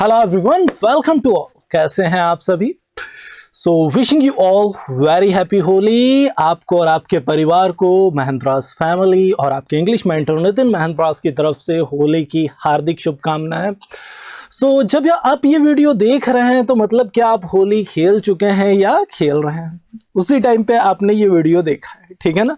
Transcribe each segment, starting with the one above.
Hello everyone, welcome to all. कैसे हैं आप सभी? So wishing you all very happy Holi. आपको और आपके परिवार को महंतरास फैमिली और आपके इंग्लिश मेंटर नितिन महंतरास की तरफ से होली की हार्दिक शुभकामनाएं। सो जब आप ये वीडियो देख रहे हैं तो मतलब क्या आप होली खेल चुके हैं या खेल रहे हैं, उसी टाइम पे आपने ये वीडियो देखा है, ठीक है ना।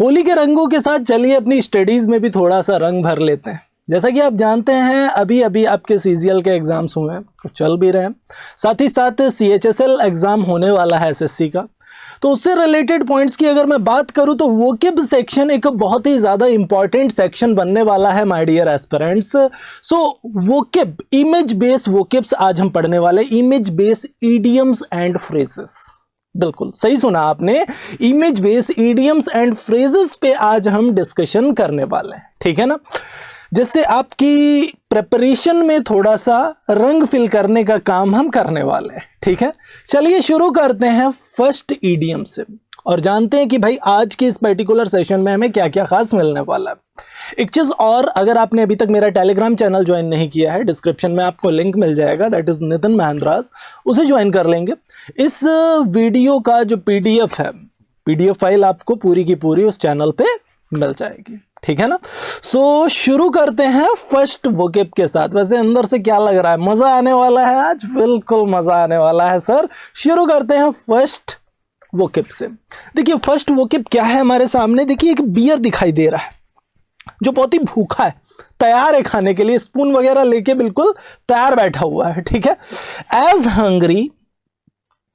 होली के रंगों के साथ चलिए अपनी स्टडीज में भी थोड़ा सा रंग भर लेते हैं। जैसा कि आप जानते हैं अभी अभी आपके सीजीएल के एग्जाम्स हुए हैं, चल भी रहे हैं, साथ ही साथ सीएचएसएल एग्जाम होने वाला है एसएससी का। तो उससे रिलेटेड पॉइंट्स की अगर मैं बात करूं तो वोकेब सेक्शन एक बहुत ही ज़्यादा इंपॉर्टेंट सेक्शन बनने वाला है my dear aspirants. So vocab, image based vocabs आज हम पढ़ने वाले, image based idioms and phrases. बिल्कुल सही सुना आपने, image based idioms and phrases पे आज हम डिस्कशन करने वाले हैं, ठीक है ना, जिससे आपकी प्रिपरेशन में थोड़ा सा रंग फिल करने का काम हम करने वाले हैं, ठीक है। चलिए शुरू करते हैं फर्स्ट ईडियम से और जानते हैं कि भाई आज के इस पर्टिकुलर सेशन में हमें क्या क्या खास मिलने वाला है। एक चीज और, अगर आपने अभी तक मेरा टेलीग्राम चैनल ज्वाइन नहीं किया है, डिस्क्रिप्शन में आपको लिंक मिल जाएगा, दैट इज नितिन महंतरास, उसे ज्वाइन कर लेंगे। इस वीडियो का जो पीडीएफ है, पीडीएफ फाइल आपको पूरी की पूरी उस चैनल पे मिल जाएगी, ठीक है ना। सो शुरू करते हैं फर्स्ट वोकेब के साथ। वैसे अंदर से क्या लग रहा है, मजा आने वाला है आज, बिल्कुल मजा आने वाला है सर। शुरू करते हैं फर्स्ट वोकेब से। देखिए फर्स्ट वोकेब क्या है हमारे सामने, देखिए एक बियर दिखाई दे रहा है जो बहुत ही भूखा है, तैयार है खाने के लिए, स्पून वगैरह लेके बिल्कुल तैयार बैठा हुआ है, ठीक है। एज हंग्री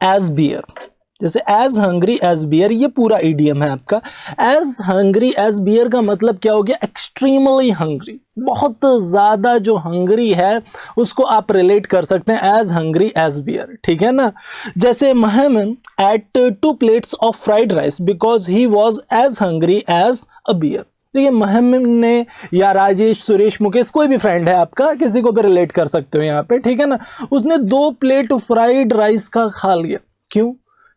एज बियर, जैसे एज हंग्री एज बियर, ये पूरा इडियम है आपका। एज हंग्री एज बियर का मतलब क्या हो गया, एक्सट्रीमली हंग्री, बहुत ज्यादा जो हंग्री है उसको आप रिलेट कर सकते हैं एज हंग्री एज बियर, ठीक है ना। जैसे महमन at 2 plates of fried rice because he was as hungry as a bear. देखिए महमन ने, या राजेश, सुरेश, मुकेश, कोई भी फ्रेंड है आपका, किसी को भी रिलेट कर सकते हो यहाँ पे, ठीक है ना। उसने 2 प्लेट फ्राइड राइस का खा लिया, क्यों?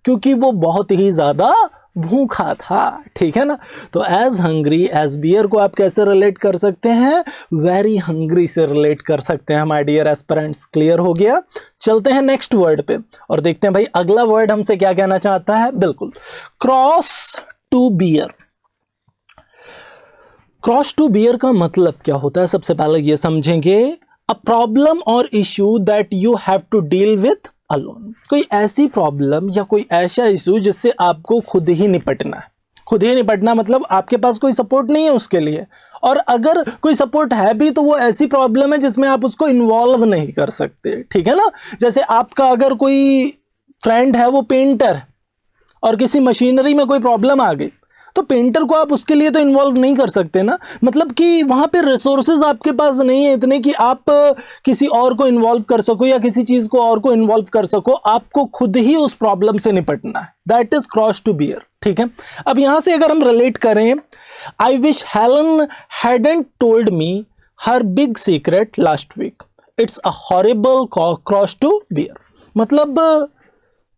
क्योंकि वो बहुत ही ज्यादा भूखा था, ठीक है ना। तो एज हंग्री एज बियर को आप कैसे रिलेट कर सकते हैं, वेरी हंग्री से रिलेट कर सकते हैं माय डियर एस्पिरेंट्स। क्लियर हो गया। चलते हैं नेक्स्ट वर्ड पे और देखते हैं भाई अगला वर्ड हमसे क्या कहना चाहता है। बिल्कुल, cross to bear. Cross to bear का मतलब क्या होता है, सबसे पहले ये समझेंगे, अ प्रॉब्लम और issue that you have to deal with alone. कोई ऐसी प्रॉब्लम या कोई ऐसा इशू जिससे आपको खुद ही निपटना है। खुद ही निपटना मतलब आपके पास कोई सपोर्ट नहीं है उसके लिए, और अगर कोई सपोर्ट है भी तो वो ऐसी प्रॉब्लम है जिसमें आप उसको इन्वॉल्व नहीं कर सकते, ठीक है ना। जैसे आपका अगर कोई फ्रेंड है वो पेंटर है और किसी मशीनरी में कोई प्रॉब्लम आ गई तो पेंटर को आप उसके लिए तो इन्वॉल्व नहीं कर सकते ना, मतलब कि वहां पे रिसोर्सेज आपके पास नहीं है इतने कि आप किसी और को इन्वॉल्व कर सको या किसी चीज को और को इन्वॉल्व कर सको। आपको खुद ही उस प्रॉब्लम से निपटना है, that is cross to bear, ठीक है। अब यहां से अगर हम रिलेट करें, I wish Helen hadn't told me her big secret last week, it's a horrible cross to bear. मतलब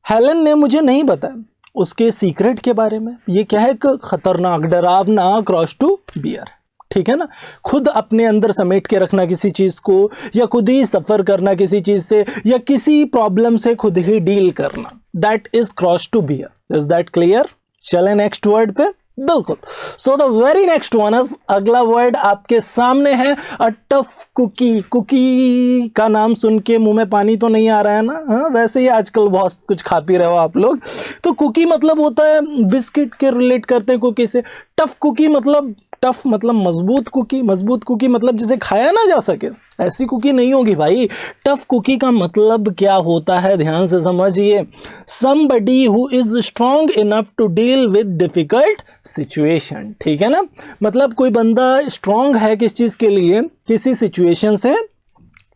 हेलन ने मुझे नहीं बताया उसके सीक्रेट के बारे में, ये क्या है, एक खतरनाक डरावना क्रॉस टू बियर, ठीक है ना। खुद अपने अंदर समेट के रखना किसी चीज को, या खुद ही सफर करना किसी चीज से, या किसी प्रॉब्लम से खुद ही डील करना, that is cross to bear. Is that clear? चले नेक्स्ट वर्ड पे। बिल्कुल। So the very next one is, अगला वर्ड आपके सामने है, अ टफ कुकी। कुकी का नाम सुन के मुंह में पानी तो नहीं आ रहा है ना? हाँ, वैसे ही आजकल बहुत कुछ खा पी रहे हो आप लोग। तो कुकी मतलब होता है बिस्किट के रिलेट करते हैं कुकी से। टफ कुकी मतलब, टफ मतलब मजबूत कुकी, मजबूत कुकी मतलब जिसे खाया ना जा सके, ऐसी कुकी नहीं होगी भाई। टफ कुकी का मतलब क्या होता है, ध्यान से समझिए, somebody who is strong enough to deal with difficult situation, ठीक है ना। मतलब कोई बंदा स्ट्रांग है किस चीज के लिए, किसी सिचुएशन से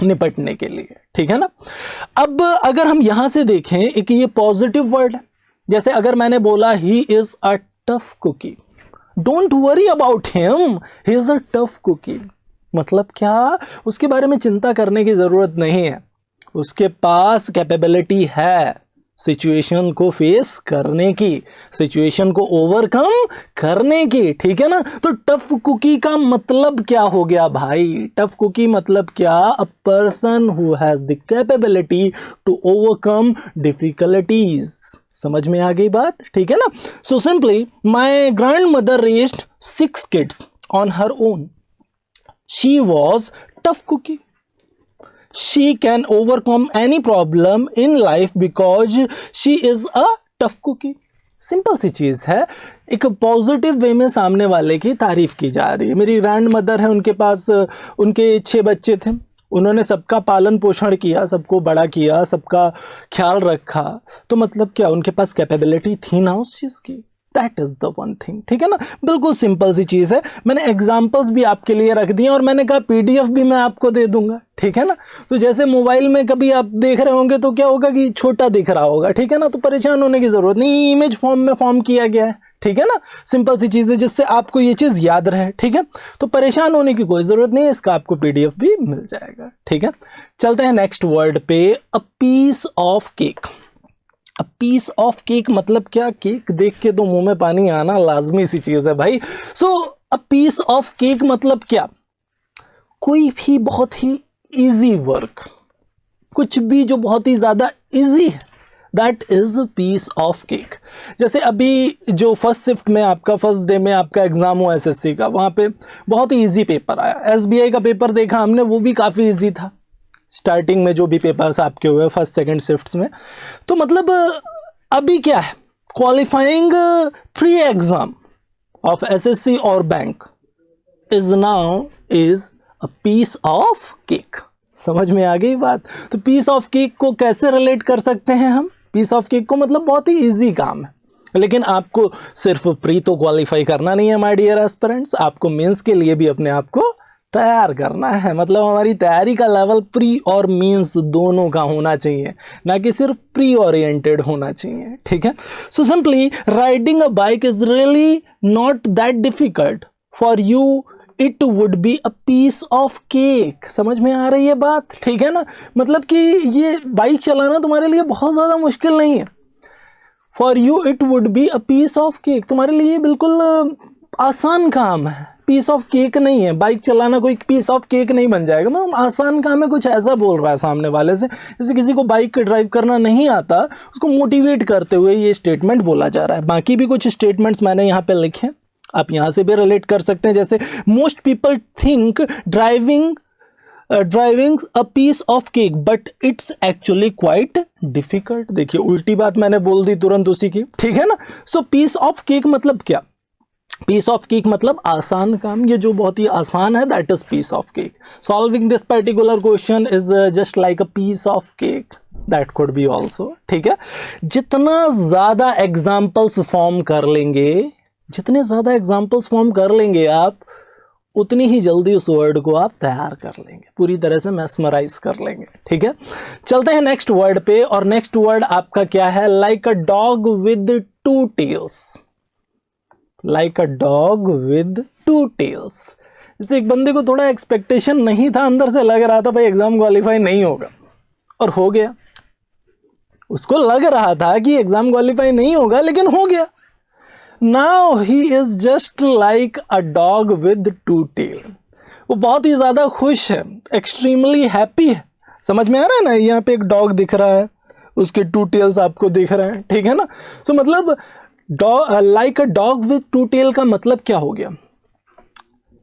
निपटने के लिए, ठीक है ना। अब अगर हम यहां से देखें, एक ये पॉजिटिव वर्ड है, जैसे अगर मैंने बोला he is a tough cookie, don't worry about him, he is a tough cookie. मतलब क्या, उसके बारे में चिंता करने की जरूरत नहीं है, उसके पास कैपेबिलिटी है, सिचुएशन को फेस करने की, सिचुएशन को ओवरकम करने की, ठीक है ना। तो टफ कुकी का मतलब क्या हो गया भाई? टफ कुकी मतलब क्या? A person who has the capability to overcome difficulties. समझ में आ गई बात, ठीक है ना। So simply my grandmother raised 6 kids on her own. She was tough cookie. She can overcome any problem in life because she is a tough cookie. Simple सी चीज़ है, एक पॉजिटिव वे में सामने वाले की तारीफ की जा रही है। मेरी ग्रैंड मदर है, उनके पास उनके 6 बच्चे थे, उन्होंने सबका पालन पोषण किया, सबको बड़ा किया, सबका ख्याल रखा। तो मतलब क्या उनके पास कैपेबिलिटी थी ना उस चीज़ की? That is the one thing, ठीक है ना। बिल्कुल सिंपल सी चीज़ है। मैंने एग्जाम्पल्स भी आपके लिए रख दिए और मैंने कहा पीडीएफ भी मैं आपको दे दूंगा, ठीक है ना। तो जैसे मोबाइल में कभी आप देख रहे होंगे तो क्या होगा कि छोटा दिख रहा होगा, ठीक है ना, तो परेशान होने की जरूरत नहीं, इमेज फॉर्म में फॉर्म किया गया है, ठीक है ना। सिंपल सी चीज़ है जिससे आपको ये चीज़ याद रहे, ठीक है। तो परेशान होने की कोई ज़रूरत नहीं है, इसका आपको पीडीएफ भी मिल जाएगा, ठीक है। चलते हैं नेक्स्ट वर्ड पे। A piece of cake. A piece of cake मतलब क्या? केक देख के तो मुंह में पानी आना लाजमी सी चीज़ है भाई। सो अ पीस ऑफ केक मतलब क्या? कोई भी बहुत ही इजी वर्क, कुछ भी जो बहुत ही ज़्यादा इजी है, that is piece of cake. जैसे अभी जो फर्स्ट शिफ्ट में आपका फर्स्ट डे में आपका एग्जाम हुआ एसएससी का, वहाँ पे बहुत ही इजी पेपर आया। एसबीआई का पेपर देखा हमने, वो भी काफ़ी इजी था। स्टार्टिंग में जो भी पेपर्स आपके हुए फर्स्ट सेकंड शिफ्ट्स में, तो मतलब अभी क्या है, qualifying pre exam of SSC और bank is now is a piece of cake. समझ में आ गई बात? तो पीस ऑफ केक को कैसे रिलेट कर सकते हैं हम? पीस ऑफ केक को मतलब बहुत ही इजी काम है, लेकिन आपको सिर्फ प्री तो क्वालिफाई करना नहीं है माय डियर एस्पिरेंट्स, आपको मेंस के लिए भी अपने आप को तैयार करना है। मतलब हमारी तैयारी का लेवल प्री और मीन्स दोनों का होना चाहिए, ना कि सिर्फ प्री ओरिएंटेड होना चाहिए, ठीक है। So simply riding a bike is really not that difficult for you, it would be a piece of cake. समझ में आ रही है बात, ठीक है ना। मतलब कि ये बाइक चलाना तुम्हारे लिए बहुत ज़्यादा मुश्किल नहीं है। For you it would be a piece of cake, तुम्हारे लिए बिल्कुल आसान काम है, पीस ऑफ केक नहीं है। बाइक चलाना कोई पीस ऑफ केक नहीं बन जाएगा, मतलब आसान काम है, कुछ ऐसा बोल रहा है सामने वाले से। जैसे किसी को बाइक ड्राइव करना नहीं आता, उसको मोटिवेट करते हुए ये स्टेटमेंट बोला जा रहा है। बाकी भी कुछ स्टेटमेंट्स मैंने यहाँ पे लिखे, आप यहाँ से भी रिलेट कर सकते हैं। जैसे most people think driving a piece of cake but it's actually quite difficult. देखिए उल्टी बात मैंने बोल दी तुरंत उसी की, ठीक है ना। सो पीस ऑफ केक मतलब क्या? पीस ऑफ केक मतलब आसान काम, ये जो बहुत ही आसान है, that is piece of cake. Solving this particular question is just like a piece of cake, that could be also, ठीक है। जितना ज़्यादा एग्जाम्पल्स फॉर्म कर लेंगे, जितने ज़्यादा एग्जाम्पल्स फॉर्म कर लेंगे आप, उतनी ही जल्दी उस वर्ड को आप तैयार कर लेंगे, पूरी तरह से मैस्मराइज कर लेंगे, ठीक है। चलते हैं नेक्स्ट वर्ड पे, और नेक्स्ट वर्ड आपका क्या है? Like a dog with 2 tails. Like a dog with 2 tails. जैसे एक बंदे को थोड़ा एक्सपेक्टेशन नहीं था, अंदर से लग रहा था भाई एग्जाम क्वालिफाई नहीं होगा, और हो गया। उसको लग रहा था कि एग्जाम क्वालिफाई नहीं होगा, लेकिन हो गया। Now he is just like a dog with 2 tail. वो बहुत ही ज्यादा खुश है, एक्सट्रीमली हैप्पी है। समझ में आ रहा है ना? यहाँ पे एक डॉग दिख रहा है, उसके 2 टेल्स आपको दिख रहे हैं, ठीक है ना। सो मतलब like a dog with 2 tail का मतलब क्या हो गया?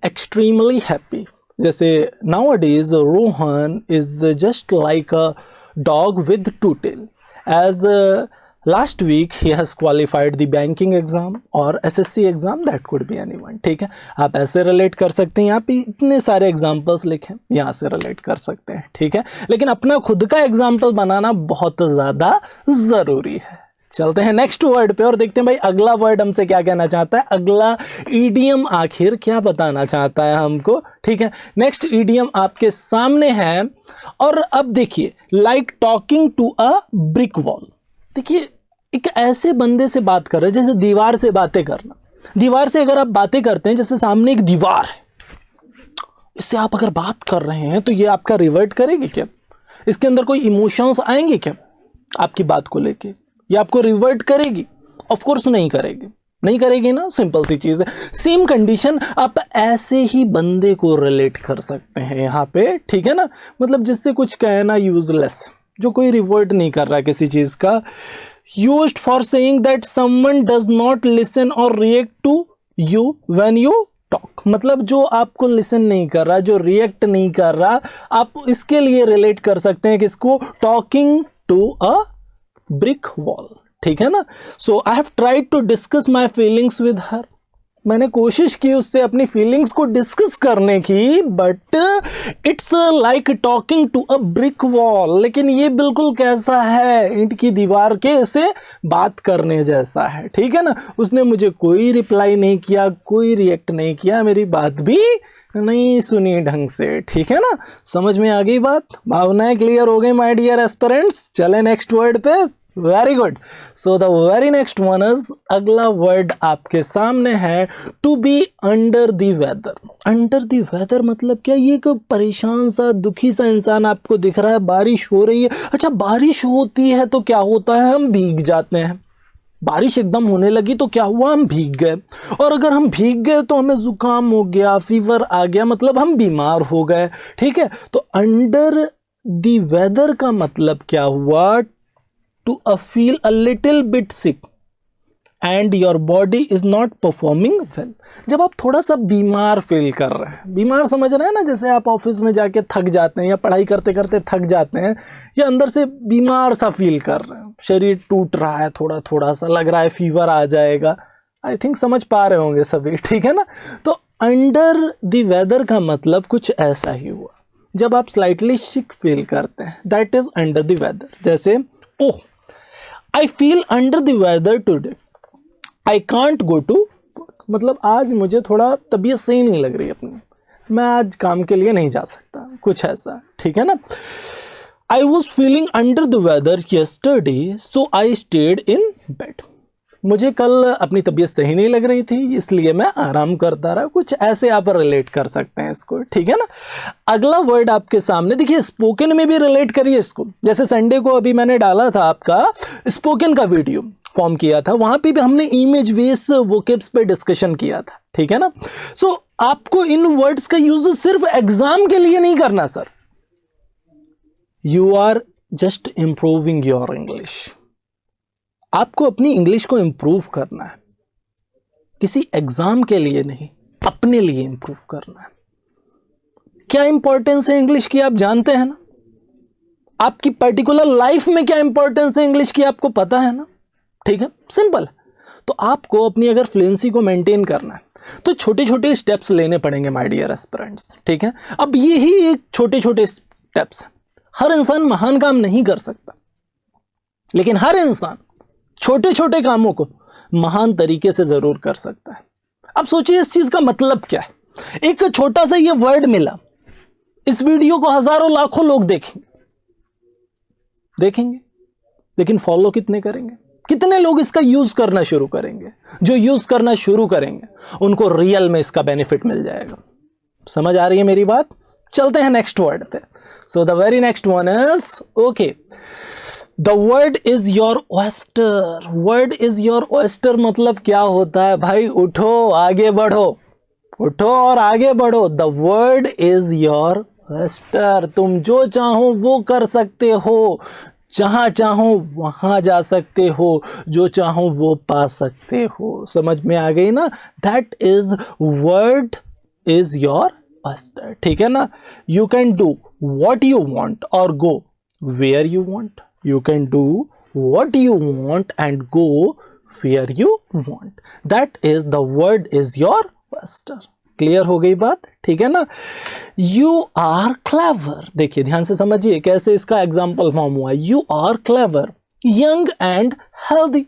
Extremely happy. जैसे nowadays Rohan is just like a dog with 2 tail, as last week he has qualified the banking exam और SSC exam, that could be anyone, ठीक है। आप ऐसे रिलेट कर सकते हैं, यहाँ पे इतने सारे एग्जाम्पल्स लिखे, यहाँ से रिलेट कर सकते हैं, ठीक है। लेकिन अपना खुद का एग्जाम्पल बनाना बहुत ज़्यादा ज़रूरी है। चलते हैं नेक्स्ट वर्ड पे और देखते हैं भाई अगला वर्ड हमसे क्या कहना चाहता है, अगला ईडियम आखिर क्या बताना चाहता है हमको, ठीक है। नेक्स्ट ईडियम आपके सामने है, और अब देखिए like talking to a brick wall. देखिए एक ऐसे बंदे से बात कर रहे हैं जैसे दीवार से बातें करना। दीवार से अगर आप बातें करते हैं, जैसे सामने एक दीवार है, इससे आप अगर बात कर रहे हैं तो ये आपका रिवर्ट करेगी क्या? इसके अंदर कोई इमोशंस आएंगे क्या आपकी बात को लेके? ये आपको रिवर्ट करेगी? ऑफ कोर्स नहीं करेगी, नहीं करेगी ना, सिंपल सी चीज है। सेम कंडीशन आप ऐसे ही बंदे को रिलेट कर सकते हैं यहाँ पे, ठीक है ना, मतलब जिससे कुछ कहना यूजलेस, जो कोई रिवर्ट नहीं कर रहा किसी चीज का। Used for saying that someone does not listen और react to you when you talk, मतलब जो आपको लिसन नहीं कर रहा, जो रिएक्ट नहीं कर रहा, आप इसके लिए रिलेट कर सकते हैं किसको? Talking to a brick wall, ठीक है ना। So I have tried to discuss my feelings with her, मैंने कोशिश की उससे अपनी फीलिंग्स को डिस्कस करने की, but it's like talking to a brick wall, लेकिन ये बिल्कुल कैसा है? ईंट की दीवार के से बात करने जैसा है, ठीक है ना। उसने मुझे कोई रिप्लाई नहीं किया, कोई रिएक्ट नहीं किया, मेरी बात भी नहीं सुनी ढंग से, ठीक है ना। समझ में आ गई बात? भावनाएं क्लियर हो गई माय डियर एस्पिरेंट्स? चले नेक्स्ट वर्ड पे। Very good. So the very next one is, अगला वर्ड आपके सामने है to be under the weather. Under the weather मतलब क्या? ये एक परेशान सा, दुखी सा इंसान आपको दिख रहा है, बारिश हो रही है। अच्छा, बारिश होती है तो क्या होता है? हम भीग जाते हैं। बारिश एकदम होने लगी तो क्या हुआ? हम भीग गए। और अगर हम भीग गए तो हमें जुकाम हो गया, फीवर आ गया, मतलब हम बीमार हो गए, ठीक है। तो अंडर द वेदर का मतलब क्या हुआ? To feel a little bit sick and your body is not performing well। जब आप थोड़ा सा बीमार फील कर रहे हैं, बीमार समझ रहे हैं ना, जैसे आप ऑफिस में जाके थक जाते हैं या पढ़ाई करते करते थक जाते हैं, या अंदर से बीमार सा फील कर रहे हैं, शरीर टूट रहा है, थोड़ा थोड़ा सा लग रहा है फीवर आ जाएगा। आई थिंक समझ पा रहे होंगे सभी, ठीक है ना। तो अंडर द वेदर का मतलब कुछ ऐसा ही हुआ, जब आप स्लाइटली सिक फील करते हैं, that is under the weather. जैसे, oh I feel under the weather today, I can't go to work, मतलब आज मुझे थोड़ा तबीयत सही नहीं लग रही अपनी, मैं आज काम के लिए नहीं जा सकता, कुछ ऐसा, ठीक है ना। I was feeling under the weather yesterday so I stayed in bed, मुझे कल अपनी तबीयत सही नहीं लग रही थी इसलिए मैं आराम करता रहा, कुछ ऐसे आप रिलेट कर सकते हैं इसको, ठीक है ना। अगला वर्ड आपके सामने देखिए, स्पोकन में भी रिलेट करिए इसको। जैसे संडे को अभी मैंने डाला था आपका स्पोकन का वीडियो फॉर्म किया था, वहां पे भी हमने इमेज बेस वोकेब्स पे डिस्कशन किया था, ठीक है ना। सो आपको इन वर्ड्स का यूज सिर्फ एग्जाम के लिए नहीं करना sir, you are just improving your English. आपको अपनी इंग्लिश को इंप्रूव करना है, किसी एग्जाम के लिए नहीं, अपने लिए इंप्रूव करना है। क्या इंपॉर्टेंस है इंग्लिश की आप जानते हैं ना, आपकी पर्टिकुलर लाइफ में क्या इंपॉर्टेंस है इंग्लिश की आपको पता है ना, ठीक है, सिंपल। तो आपको अपनी अगर फ्लुएंसी को मेंटेन करना है तो छोटे छोटे स्टेप्स लेने पड़ेंगे माय डियर एस्पिरेंट्स, ठीक है। अब यही एक छोटे छोटे स्टेप्स, हर इंसान महान काम नहीं कर सकता, लेकिन हर इंसान छोटे छोटे कामों को महान तरीके से जरूर कर सकता है। अब सोचिए इस चीज का मतलब क्या है। एक छोटा सा ये वर्ड मिला, इस वीडियो को हजारों लाखों लोग देखेंगे, लेकिन फॉलो कितने करेंगे? कितने लोग इसका यूज करना शुरू करेंगे? जो यूज करना शुरू करेंगे उनको रियल में इसका बेनिफिट मिल जाएगा। समझ आ रही है मेरी बात? चलते हैं नेक्स्ट वर्ड पे। सो the very next one is, okay, the word is your oyster. Word is your oyster मतलब क्या होता है भाई? उठो, आगे बढ़ो, उठो और आगे बढ़ो। The word is your oyster. तुम जो चाहो वो कर सकते हो, जहां चाहो वहां जा सकते हो, जो चाहो वो पा सकते हो। समझ में आ गई ना? That is world is your oyster, ठीक है ना। You can do what you want और go where you want. You can do what you want and go where you want. That is the word is your master. Clear हो गई बात? ठीक है ना। You are clever. देखिए ध्यान से समझिए कैसे इसका एग्जाम्पल फॉर्म हुआ। You are clever, young and healthy.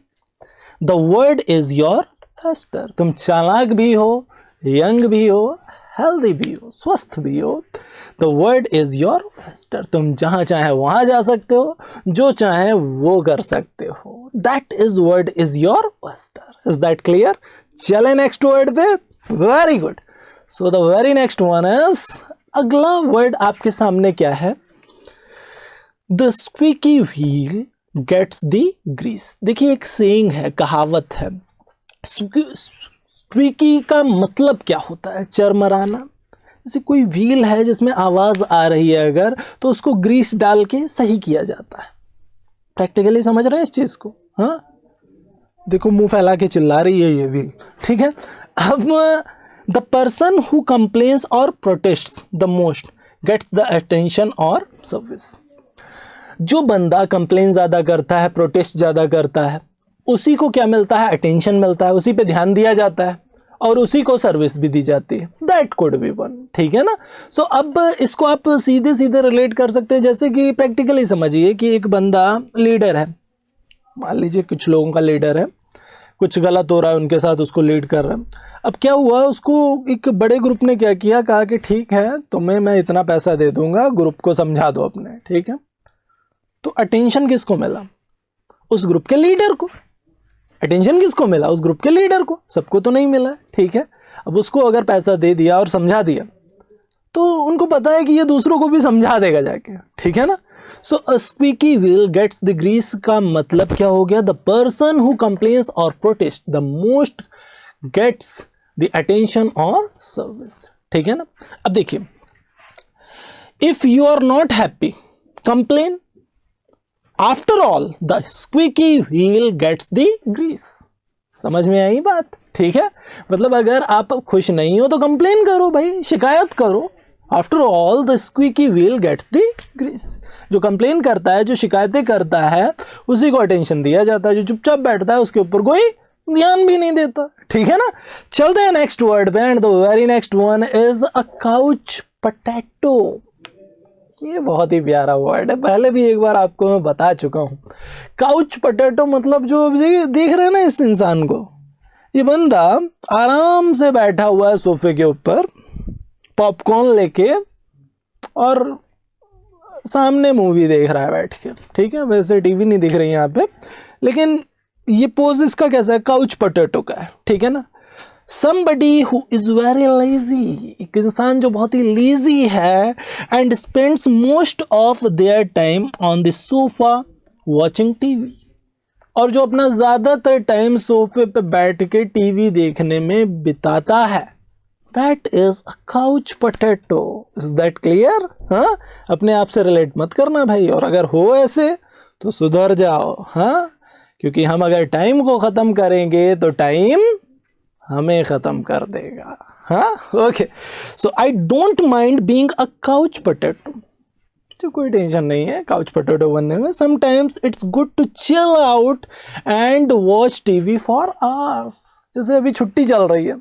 The word is your master. तुम चालाक भी हो, यंग भी हो, हेल्दी भी हो, स्वस्थ भी हो। The word is your master. तुम जहां चाहे वहां जा सकते हो, जो चाहे वो कर सकते हो। That is word is your master. Is that clear? चले नेक्स्ट वर्ड पे। Very good. So the very next one is, अगला वर्ड आपके सामने क्या है? The squeaky wheel gets the grease. देखिए एक सेइंग है, कहावत है, स्क्वीकी का मतलब क्या होता है? चरमराना। जैसे कोई व्हील है जिसमें आवाज आ रही है अगर, तो उसको ग्रीस डाल के सही किया जाता है। प्रैक्टिकली समझ रहे हैं इस चीज को? हाँ, देखो मुंह फैला के चिल्ला रही है ये व्हील, ठीक है। अब द पर्सन हु कंप्लेन्स और protests the most gets the attention और सर्विस। जो बंदा कंप्लेन ज्यादा करता है, प्रोटेस्ट ज्यादा करता है, उसी को क्या मिलता है? अटेंशन मिलता है, उसी पे ध्यान दिया जाता है और उसी को सर्विस भी दी जाती है। दैट कुड बी वन, ठीक है ना। सो अब इसको आप सीधे सीधे रिलेट कर सकते हैं, जैसे कि प्रैक्टिकली समझिए कि एक बंदा लीडर है, मान लीजिए कुछ लोगों का लीडर है, कुछ गलत हो रहा है उनके साथ, उसको लीड कर रहा है। अब क्या हुआ, उसको एक बड़े ग्रुप ने क्या किया, कहा कि ठीक है तुम्हें मैं इतना पैसा दे दूंगा, ग्रुप को समझा दो अपने, ठीक है। तो अटेंशन किसको मिला? उस ग्रुप के लीडर को। अटेंशन किसको मिला? उस ग्रुप के लीडर को। सबको तो नहीं मिला, ठीक है। अब उसको अगर पैसा दे दिया और समझा दिया तो उनको पता है कि ये दूसरों को भी समझा देगा जाके, ठीक है ना। So a squeaky wheel gets the grease का मतलब क्या हो गया? द पर्सन हु कंप्लेन्स और protest the most gets the attention और सर्विस, ठीक है ना। अब देखिए, if you are not happy complain, after all the squeaky wheel gets the grease. समझ में आई बात? ठीक है, मतलब अगर आप खुश नहीं हो तो कंप्लेन करो भाई, शिकायत करो। After all the squeaky wheel gets the grease. जो कंप्लेन करता है, जो शिकायतें करता है, उसी को अटेंशन दिया जाता है। जो चुपचाप बैठता है उसके ऊपर कोई ध्यान भी नहीं देता, ठीक है ना। चलते हैं नेक्स्ट वर्ड पे, and the very next one is a couch potato. ये बहुत ही प्यारा वर्ड है, पहले भी एक बार आपको मैं बता चुका हूं। काउच पोटैटो मतलब जो देख रहे हैं ना इस इंसान को, ये बंदा आराम से बैठा हुआ है सोफे के ऊपर, पॉपकॉर्न लेके, और सामने मूवी देख रहा है बैठ के, ठीक है। वैसे टीवी नहीं दिख रही यहाँ पे, लेकिन ये पोज इसका कैसा है? काउच पोटैटो का है, ठीक है ना। somebody who is very lazy, एक इंसान जो बहुत ही लेजी है, and spends most of their time on the sofa watching TV, और जो अपना ज्यादातर टाइम सोफे पे बैठ के टीवी देखने में बिताता है, that is a couch potato. Is that clear? हाँ, अपने आप से रिलेट मत करना भाई, और अगर हो ऐसे तो सुधर जाओ, हाँ, क्योंकि हम अगर टाइम को खत्म करेंगे तो टाइम हमें खत्म कर देगा, हाँ। Okay, so I don't mind being a couch potato. तो कोई टेंशन नहीं है काउच पोटैटो बनने में। Sometimes it's good to chill out and watch TV for hours. जैसे अभी छुट्टी चल रही है,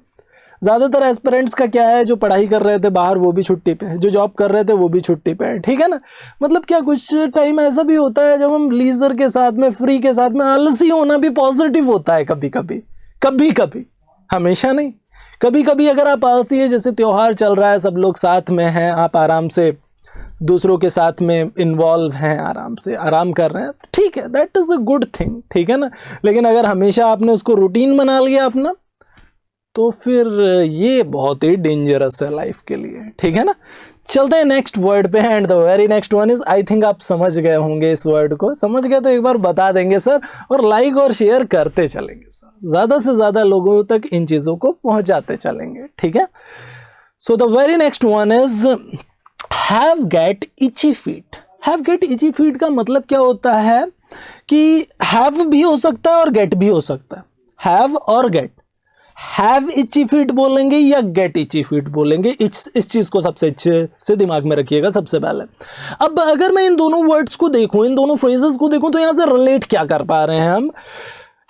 ज़्यादातर एस्पिरेंट्स का क्या है, जो पढ़ाई कर रहे थे बाहर वो भी छुट्टी पे है, जो जॉब कर रहे थे वो भी छुट्टी पे है, ठीक है ना। मतलब क्या कुछ टाइम ऐसा भी होता है जब हम लीजर के साथ में, फ्री के साथ में, आलसी होना भी पॉजिटिव होता है कभी कभी, कभी कभी, हमेशा नहीं। कभी कभी अगर आप आलसी है, जैसे त्योहार चल रहा है, सब लोग साथ में हैं, आप आराम से दूसरों के साथ में इन्वॉल्व हैं, आराम से आराम कर रहे हैं, ठीक है, that is a good thing, ठीक है ना। लेकिन अगर हमेशा आपने उसको रूटीन बना लिया अपना, तो फिर ये बहुत ही डेंजरस है लाइफ के लिए, ठीक है ना। चलते हैं नेक्स्ट वर्ड पे, and the very next one is, I think आप समझ गए होंगे इस वर्ड को। समझ गए तो एक बार बता देंगे सर, और लाइक और शेयर करते चलेंगे सर, ज़्यादा से ज़्यादा लोगों तक इन चीज़ों को पहुंचाते चलेंगे, ठीक है। So the very next one is have get itchy feet. Have get itchy feet का मतलब क्या होता है कि हैव भी हो सकता है और गेट भी हो सकता है, हैव और गेट। हैव इची फीट बोलेंगे या गेट इची फीट बोलेंगे, इस चीज को सबसे अच्छे से दिमाग में रखिएगा सबसे पहले। अब अगर मैं इन दोनों वर्ड्स को देखूं, इन दोनों फ्रेजेस को देखूं, तो यहां से रिलेट क्या कर पा रहे हैं हम?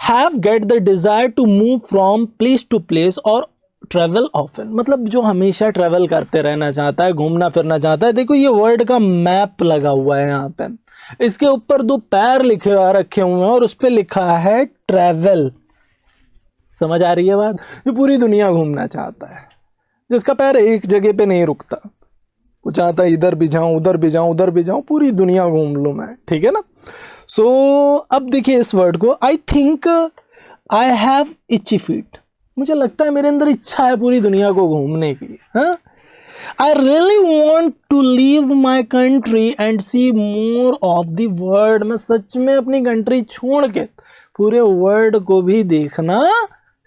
Have get the desire to move from place to place और ट्रेवल ऑफन, मतलब जो हमेशा ट्रेवल करते रहना चाहता है, घूमना फिरना चाहता है। देखो ये वर्ड का मैप लगा हुआ है यहाँ पे, इसके ऊपर दो पैर रखे हुए हैं और उस पर लिखा है ट्रेवल। समझ आ रही है बात? जो पूरी दुनिया घूमना चाहता है, जिसका पैर एक जगह पे नहीं रुकता, वो चाहता है इधर भी जाऊं, उधर भी जाऊं, उधर भी जाऊं, पूरी दुनिया घूम लूं मैं, ठीक है ना। सो अब देखिए इस वर्ड को, I think I have itchy feet. मुझे लगता है मेरे अंदर इच्छा है पूरी दुनिया को घूमने की, हाँ। I really want to leave my country and see more of the world. मैं सच में अपनी कंट्री छोड़ के पूरे वर्ल्ड को भी देखना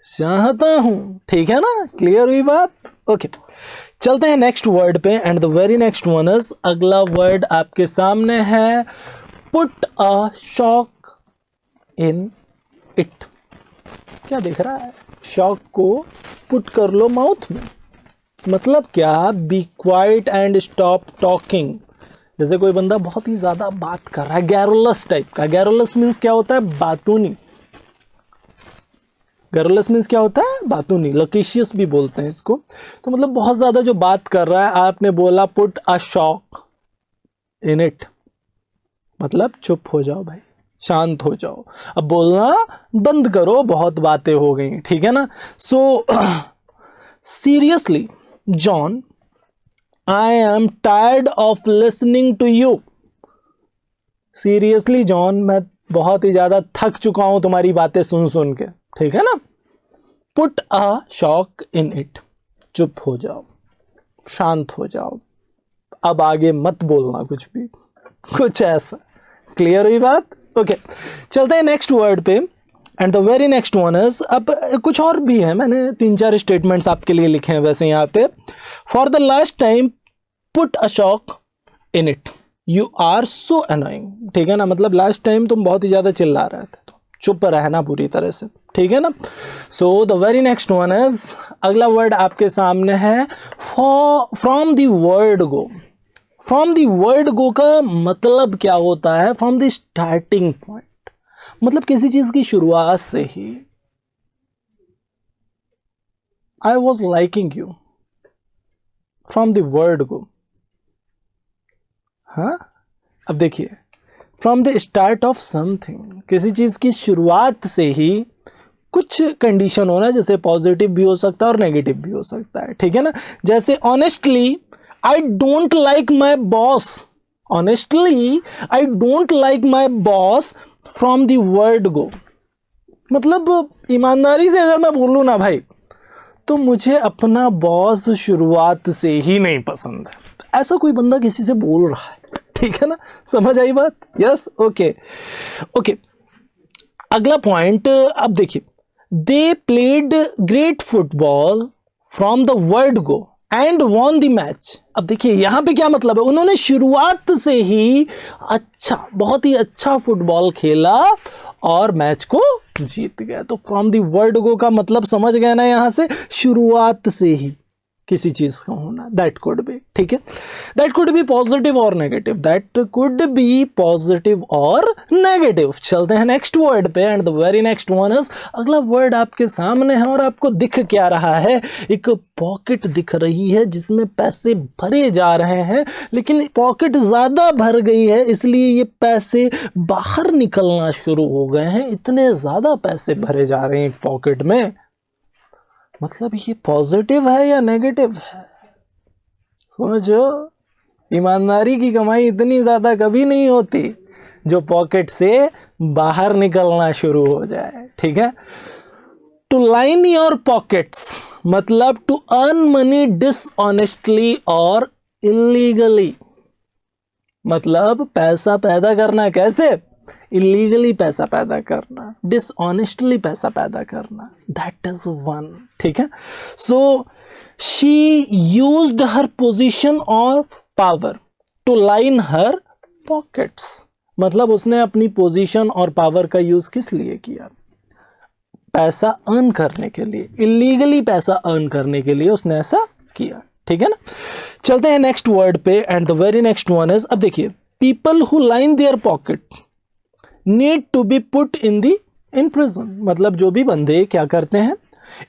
चाहता हूं। ठीक है ना, क्लियर हुई बात? ओके, चलते हैं नेक्स्ट वर्ड पे and the very next one is, अगला वर्ड आपके सामने है put a sock in it. क्या देख रहा है? शॉक को पुट कर लो माउथ में। मतलब क्या? Be quiet and stop talking. जैसे कोई बंदा बहुत ही ज्यादा बात कर रहा है, गैरोलस टाइप का। गैरोलस मीन्स क्या होता है? बातूनी। गैरोलस मीन्स क्या होता है? बातूनी। लोकेशियस भी बोलते हैं इसको। तो मतलब बहुत ज्यादा जो बात कर रहा है, आपने बोला put a sock in it, मतलब चुप हो जाओ भाई, शांत हो जाओ, अब बोलना बंद करो, बहुत बातें हो गई। ठीक है ना? So seriously John, I am tired of listening to you. Seriously John, मैं बहुत ही ज्यादा थक चुका हूं तुम्हारी बातें सुन सुन के। ठीक है ना? Put a sock in it, चुप हो जाओ, शांत हो जाओ, अब आगे मत बोलना कुछ भी, कुछ ऐसा। क्लियर हुई बात? ओके, चलते हैं नेक्स्ट वर्ड पे and the very next one is, अब कुछ और भी है, मैंने 3-4 स्टेटमेंट्स आपके लिए लिखे हैं वैसे यहाँ पे। For the last time put a sock in it, you are so annoying. ठीक है ना? मतलब लास्ट टाइम तुम बहुत ही ज्यादा चिल्ला रहे थे, तो चुप रहना पूरी तरह से। ठीक है ना? सो the very next one is, अगला वर्ड आपके सामने है from the word go. From the word गो का मतलब क्या होता है? फ्रॉम द स्टार्टिंग पॉइंट, मतलब किसी चीज की शुरुआत से ही। I was liking you, from the word go. हाँ, अब देखिए, from the start of something, किसी चीज की शुरुआत से ही कुछ कंडीशन होना, जैसे पॉजिटिव भी हो सकता है और नेगेटिव भी हो सकता है। ठीक है ना? जैसे honestly I don't like my boss. Honestly I don't like my boss from the word गो। मतलब ईमानदारी से अगर मैं बोलूँ ना भाई, तो मुझे अपना बॉस शुरुआत से ही नहीं पसंद है। ऐसा कोई बंदा किसी से बोल रहा है। ठीक है ना? समझ आई बात? Yes, okay okay. अगला पॉइंट, अब देखिए, they played great football from the word go and won the match. अब देखिए यहां पे क्या मतलब है, उन्होंने शुरुआत से ही अच्छा, बहुत ही अच्छा फुटबॉल खेला और मैच को जीत गया। तो फ्रॉम द वर्ड गो का मतलब समझ गए ना, यहां से शुरुआत से ही किसी चीज का होना, दैट कुड बी। ठीक है? दैट कुड बी पॉजिटिव और negative, that could B positive और नेगेटिव। चलते हैं नेक्स्ट वर्ड पे and the very next one is, अगला वर्ड आपके सामने है और आपको दिख क्या रहा है? एक पॉकेट दिख रही है जिसमें पैसे भरे जा रहे हैं, लेकिन पॉकेट ज्यादा भर गई है, इसलिए ये पैसे बाहर निकलना शुरू हो गए हैं। इतने ज्यादा पैसे भरे जा रहे हैं पॉकेट में, मतलब ये पॉजिटिव है या नेगेटिव है? समझो, ईमानदारी की कमाई इतनी ज्यादा कभी नहीं होती जो पॉकेट से बाहर निकलना शुरू हो जाए। ठीक है? टू लाइन योर पॉकेट्स, मतलब टू अर्न मनी डिसऑनेस्टली और इलीगली। मतलब पैसा पैदा करना कैसे? इलीगली पैसा पैदा करना, डिसऑनेस्टली पैसा पैदा करना, दैट इज वन। ठीक है? So she used her position of power to line her pockets. मतलब उसने अपनी पोजीशन और पावर का यूज किस लिए किया? पैसा अर्न करने के लिए, इलीगली पैसा अर्न करने के लिए उसने ऐसा किया। ठीक है ना? चलते हैं नेक्स्ट वर्ड पे and the very next one is, अब देखिए, people who line their pocket need to be put in prison. मतलब जो भी बंदे क्या करते हैं,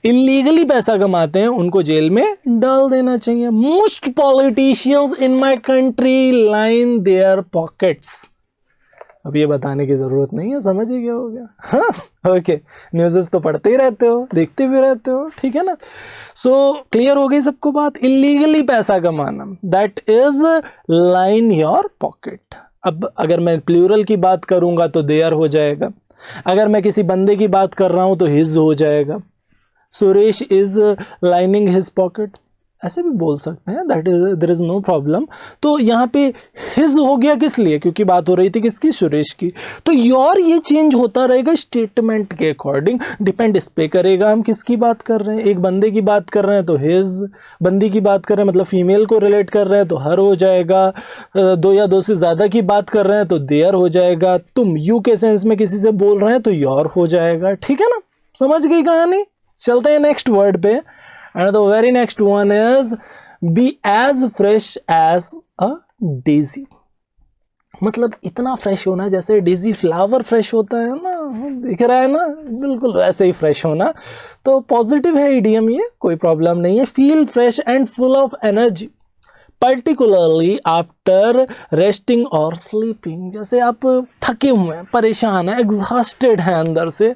इलीगली पैसा कमाते हैं, उनको जेल में डाल देना चाहिए। Most politicians in my country line there pockets. अब ये बताने की जरूरत नहीं है, समझ ही गया हो गया। हाँ, ओके, न्यूज़ेस तो पढ़ते ही रहते हो, देखते भी रहते हो। ठीक है ना? सो क्लियर हो गई सबको बात? इलीगली पैसा कमाना, that is line your pocket. अब अगर मैं प्लूरल की बात करूंगा तो देयर हो जाएगा, अगर मैं किसी बंदे की बात कर रहा हूं तो हिज हो जाएगा। Suresh is lining his pocket, ऐसे भी बोल सकते हैं, that is there is no problem. तो यहाँ पे हिज हो गया किस लिए, क्योंकि बात हो रही थी किसकी, सुरेश की। तो योर ये चेंज होता रहेगा स्टेटमेंट के अकॉर्डिंग, डिपेंड इस पे करेगा हम किसकी बात कर रहे हैं। एक बंदे की बात कर रहे हैं तो हिज, बंदी की बात कर रहे हैं मतलब फीमेल को रिलेट कर रहे हैं तो हर हो जाएगा, दो या दो से ज़्यादा की बात कर रहे हैं तो देयर हो जाएगा, तुम यू के सेंस में किसी से बोल रहे हैं तो योर हो जाएगा। ठीक है ना, समझ गई कहानी। चलते हैं नेक्स्ट वर्ड पे, and the very next one is be as fresh as a daisy. मतलब इतना फ्रेश होना जैसे डेजी फ्लावर फ्रेश होता है ना, दिख रहा है ना, बिल्कुल वैसे ही फ्रेश होना। तो पॉजिटिव है इडियम, ये कोई प्रॉब्लम नहीं है। Feel fresh and full of energy particularly after resting और स्लीपिंग। जैसे आप थके हुए हैं, परेशान हैं, एग्जॉस्टेड हैं अंदर से,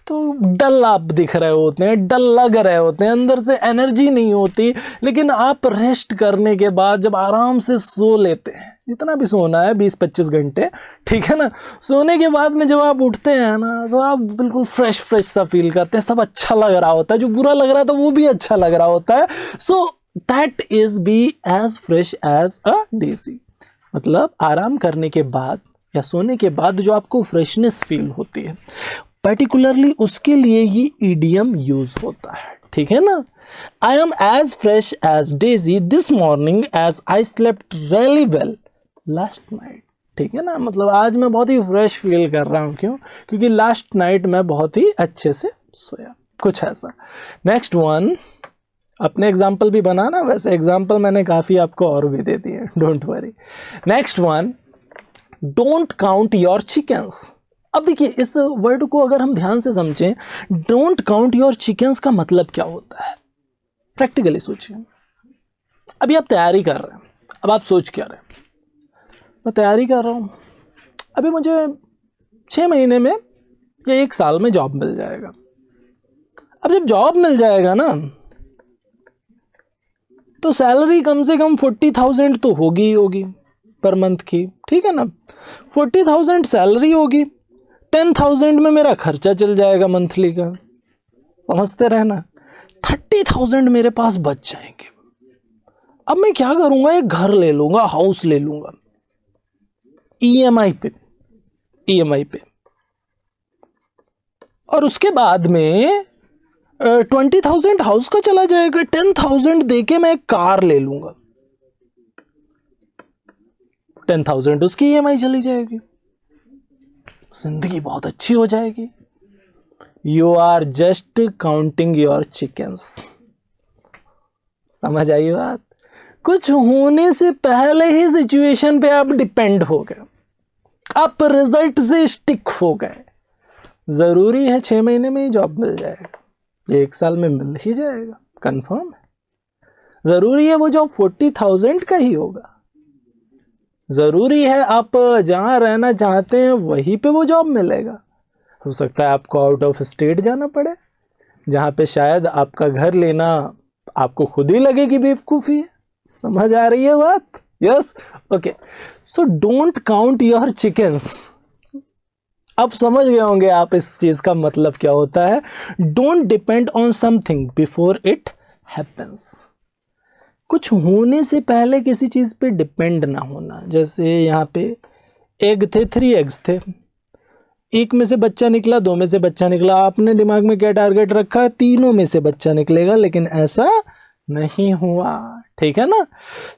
तो डल आप दिख रहे होते हैं, डल लग रहे होते हैं, अंदर से एनर्जी नहीं होती। लेकिन आप रेस्ट करने के बाद जब आराम से सो लेते हैं, जितना भी सोना है 20-25 घंटे, ठीक है ना, सोने के बाद में जब आप उठते हैं ना तो आप बिल्कुल फ्रेश फ्रेश सा फील करते हैं, सब अच्छा लग रहा होता है, जो बुरा लग रहा था वो भी अच्छा लग रहा होता है। So that is be as fresh as a daisy. मतलब आराम करने के बाद या सोने के बाद जो आपको फ्रेशनेस फील होती है, पर्टिकुलरली उसके लिए ये ईडियम यूज होता है। ठीक है ना, I am as fresh as daisy this morning as I slept really well last night. ठीक है ना, मतलब आज मैं बहुत ही फ्रेश फील कर रहा हूँ। क्यों? क्योंकि लास्ट नाइट मैं बहुत ही अच्छे से सोया, कुछ ऐसा। नेक्स्ट वन, अपने एग्जाम्पल भी बनाना, वैसे एग्जाम्पल मैंने काफ़ी आपको और भी दे दिए, don't worry. Next one, don't count your chickens. अब देखिए इस वर्ड को अगर हम ध्यान से समझें, डोंट काउंट योर चिकन्स का मतलब क्या होता है, प्रैक्टिकली सोचिए। अभी आप तैयारी कर रहे हैं, अब आप सोच क्या रहे हैं, मैं तैयारी कर रहा हूँ, अभी मुझे 6 महीने में या 1 साल में जॉब मिल जाएगा। अब जब जॉब मिल जाएगा ना तो सैलरी कम से कम 40,000 तो होगी ही होगी पर मंथ की। ठीक है ना, 40,000 सैलरी होगी, 10,000 में मेरा खर्चा चल जाएगा मंथली का, समझते रहना। 30,000 मेरे पास बच जाएंगे। अब मैं क्या करूंगा, एक घर ले लूंगा, हाउस ले लूंगा ईएमआई पे, और उसके बाद में 20,000 हाउस का चला जाएगा, 10,000 देके मैं एक कार ले लूंगा, 10,000 उसकी ईएमआई चली जाएगी, जिंदगी बहुत अच्छी हो जाएगी। You are just counting your chickens. समझ आई बात? कुछ होने से पहले ही सिचुएशन पे आप डिपेंड हो गए, आप रिजल्ट से स्टिक हो गए। जरूरी है 6 महीने में ही जॉब मिल जाएगा, 1 साल में मिल ही जाएगा, कंफर्म है। जरूरी है वो जॉब 40,000 का ही होगा, जरूरी है आप जहां रहना चाहते हैं वहीं पे वो जॉब मिलेगा। हो सकता है आपको आउट ऑफ स्टेट जाना पड़े, जहां पे शायद आपका घर लेना आपको खुद ही लगे कि बेवकूफ़ी है। समझ आ रही है बात? Yes, okay. So don't count your chickens. अब समझ गए होंगे आप इस चीज का मतलब क्या होता है। Don't depend on something before it happens. कुछ होने से पहले किसी चीज पे डिपेंड ना होना। जैसे यहाँ पे एग थे, 3 एग्स थे, एक में से बच्चा निकला, 2 में से बच्चा निकला। आपने दिमाग में क्या टारगेट रखा, 3 में से बच्चा निकलेगा, लेकिन ऐसा नहीं हुआ। ठीक है ना।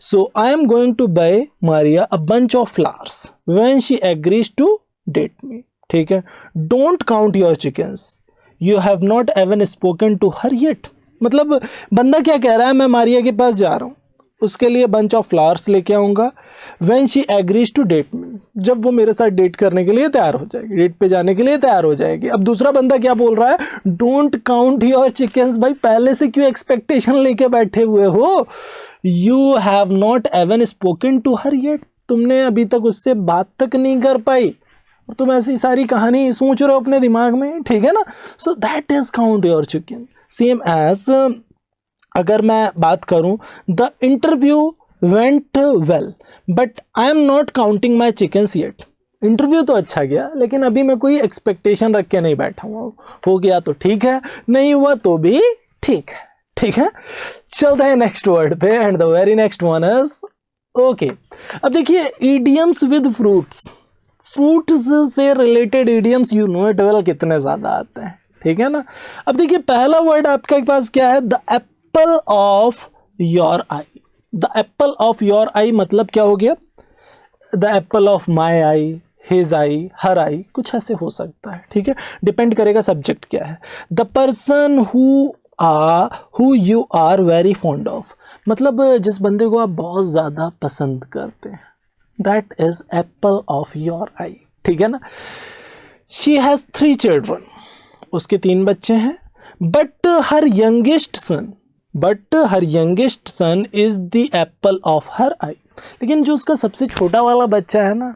So I am going to buy Maria a bunch of flowers when she agrees to date me. ठीक है। Don't count your chickens, you have not even spoken to her yet. मतलब बंदा क्या कह रहा है, मैं मारिया के पास जा रहा हूँ, उसके लिए बंच ऑफ फ्लावर्स लेके आऊँगा। When she agrees to date me, जब वो मेरे साथ डेट करने के लिए तैयार हो जाएगी, डेट पे जाने के लिए तैयार हो जाएगी। अब दूसरा बंदा क्या बोल रहा है, डोंट काउंट योर चिकन्स। भाई पहले से क्यों एक्सपेक्टेशन लेके बैठे हुए हो। You have not even spoken to her yet, तुमने अभी तक उससे बात तक नहीं कर पाई और तुम ऐसी सारी कहानी सोच रहे हो अपने दिमाग में। ठीक है ना। So that is count your chicken. Same as अगर मैं बात करूं, the interview went well but I am not counting my chickens yet. Interview तो अच्छा गया लेकिन अभी मैं कोई एक्सपेक्टेशन रख के नहीं बैठा हुआ। हो गया तो ठीक है, नहीं हुआ तो भी ठीक है। ठीक है, चलते हैं नेक्स्ट वर्ड पे, and the very next one is okay. अब देखिए इडियम्स विद फ्रूट्स, फ्रूट्स से related idioms you know it well कितने ज्यादा आते हैं, ठीक है ना। अब देखिए पहला वर्ड आपके पास क्या है, the apple of your eye. The apple of your eye मतलब क्या हो गया, the apple of my eye, his eye, her eye, कुछ ऐसे हो सकता है, ठीक है, डिपेंड करेगा सब्जेक्ट क्या है। The person who you are very fond of, मतलब जिस बंदे को आप बहुत ज़्यादा पसंद करते हैं, that is apple of your eye, ठीक है ना। शी हैज़ 3 चिल्ड्रन, उसके 3 बच्चे हैं, but her youngest son is the apple of her eye, लेकिन जो उसका सबसे छोटा वाला बच्चा है ना,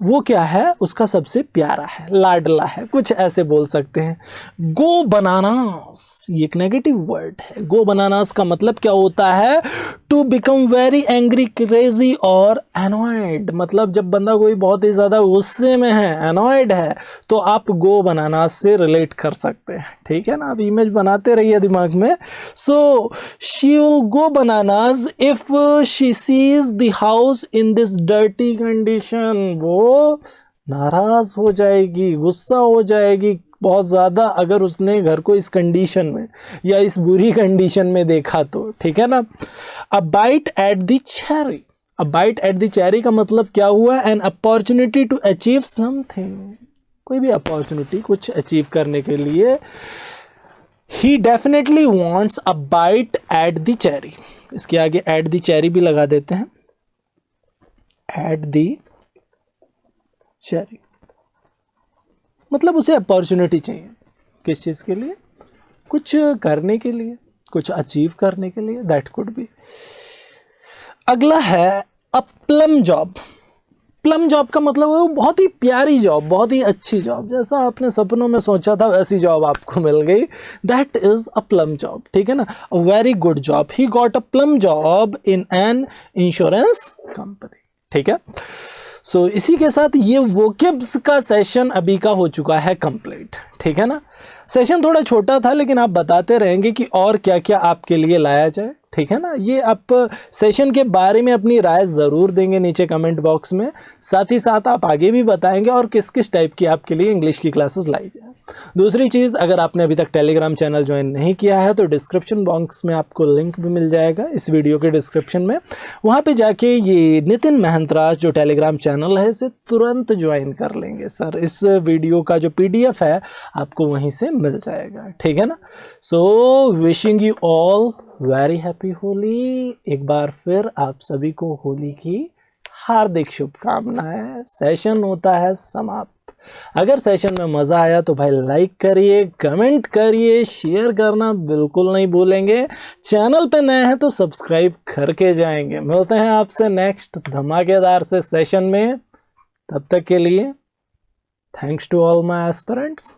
वो क्या है, उसका सबसे प्यारा है, लाडला है, कुछ ऐसे बोल सकते हैं। गो बनानास, ये एक नेगेटिव वर्ड है। गो बनानास का मतलब क्या होता है, to become very angry, crazy और एनॉयड, मतलब जब बंदा कोई बहुत ही ज़्यादा गुस्से में है, एनॉयड है, तो आप गो बनानास से रिलेट कर सकते हैं, ठीक है ना। आप इमेज बनाते रहिए दिमाग में। So she will go bananas if she sees the house in this dirty condition, वो नाराज हो जाएगी, गुस्सा हो जाएगी बहुत ज़्यादा अगर उसने घर को इस कंडीशन में या इस बुरी कंडीशन में देखा तो, ठीक है ना। A bite at the cherry, a bite at the cherry का मतलब क्या हुआ, an opportunity to achieve something, कोई भी अपॉर्चुनिटी कुछ अचीव करने के लिए। He definitely wants a bite at the cherry, इसके आगे एट द चेरी भी लगा देते हैं, एट द चेरी मतलब उसे अपॉर्चुनिटी चाहिए, किस चीज़ के लिए, कुछ करने के लिए, कुछ अचीव करने के लिए, दैट कुड बी। अगला है अ प्लम जॉब। प्लम जॉब का मतलब वो बहुत ही प्यारी जॉब, बहुत ही अच्छी जॉब, जैसा आपने सपनों में सोचा था वैसी जॉब आपको मिल गई, that is a plum job, ठीक है ना। A very good job, he got a plum job in an insurance company, ठीक है। सो इसी के साथ ये वोकेब्स का सेशन अभी का हो चुका है कंप्लीट, ठीक है ना। सेशन थोड़ा छोटा था लेकिन आप बताते रहेंगे कि और क्या क्या आपके लिए लाया जाए, ठीक है ना। ये आप सेशन के बारे में अपनी राय ज़रूर देंगे नीचे कमेंट बॉक्स में, साथ ही साथ आप आगे भी बताएंगे और किस किस टाइप की आपके लिए इंग्लिश की क्लासेस लाई जाए। दूसरी चीज़, अगर आपने अभी तक टेलीग्राम चैनल ज्वाइन नहीं किया है तो डिस्क्रिप्शन बॉक्स में आपको लिंक भी मिल जाएगा इस वीडियो के डिस्क्रिप्शन में, वहाँ पे जाके ये नितिन महंतराज जो टेलीग्राम चैनल है इसे तुरंत ज्वाइन कर लेंगे सर। इस वीडियो का जो PDF है आपको वहीं से मिल जाएगा, ठीक है ना। सो wishing you all very happy Holi. एक बार फिर आप सभी को होली की हार्दिक शुभकामनाएं। सेशन होता है समाप्त। अगर सेशन में मज़ा आया तो भाई लाइक करिए, कमेंट करिए, शेयर करना बिल्कुल नहीं भूलेंगे। चैनल पे नए हैं तो सब्सक्राइब करके जाएंगे। मिलते हैं आपसे नेक्स्ट धमाकेदार से सेशन में, तब तक के लिए thanks to all my aspirants.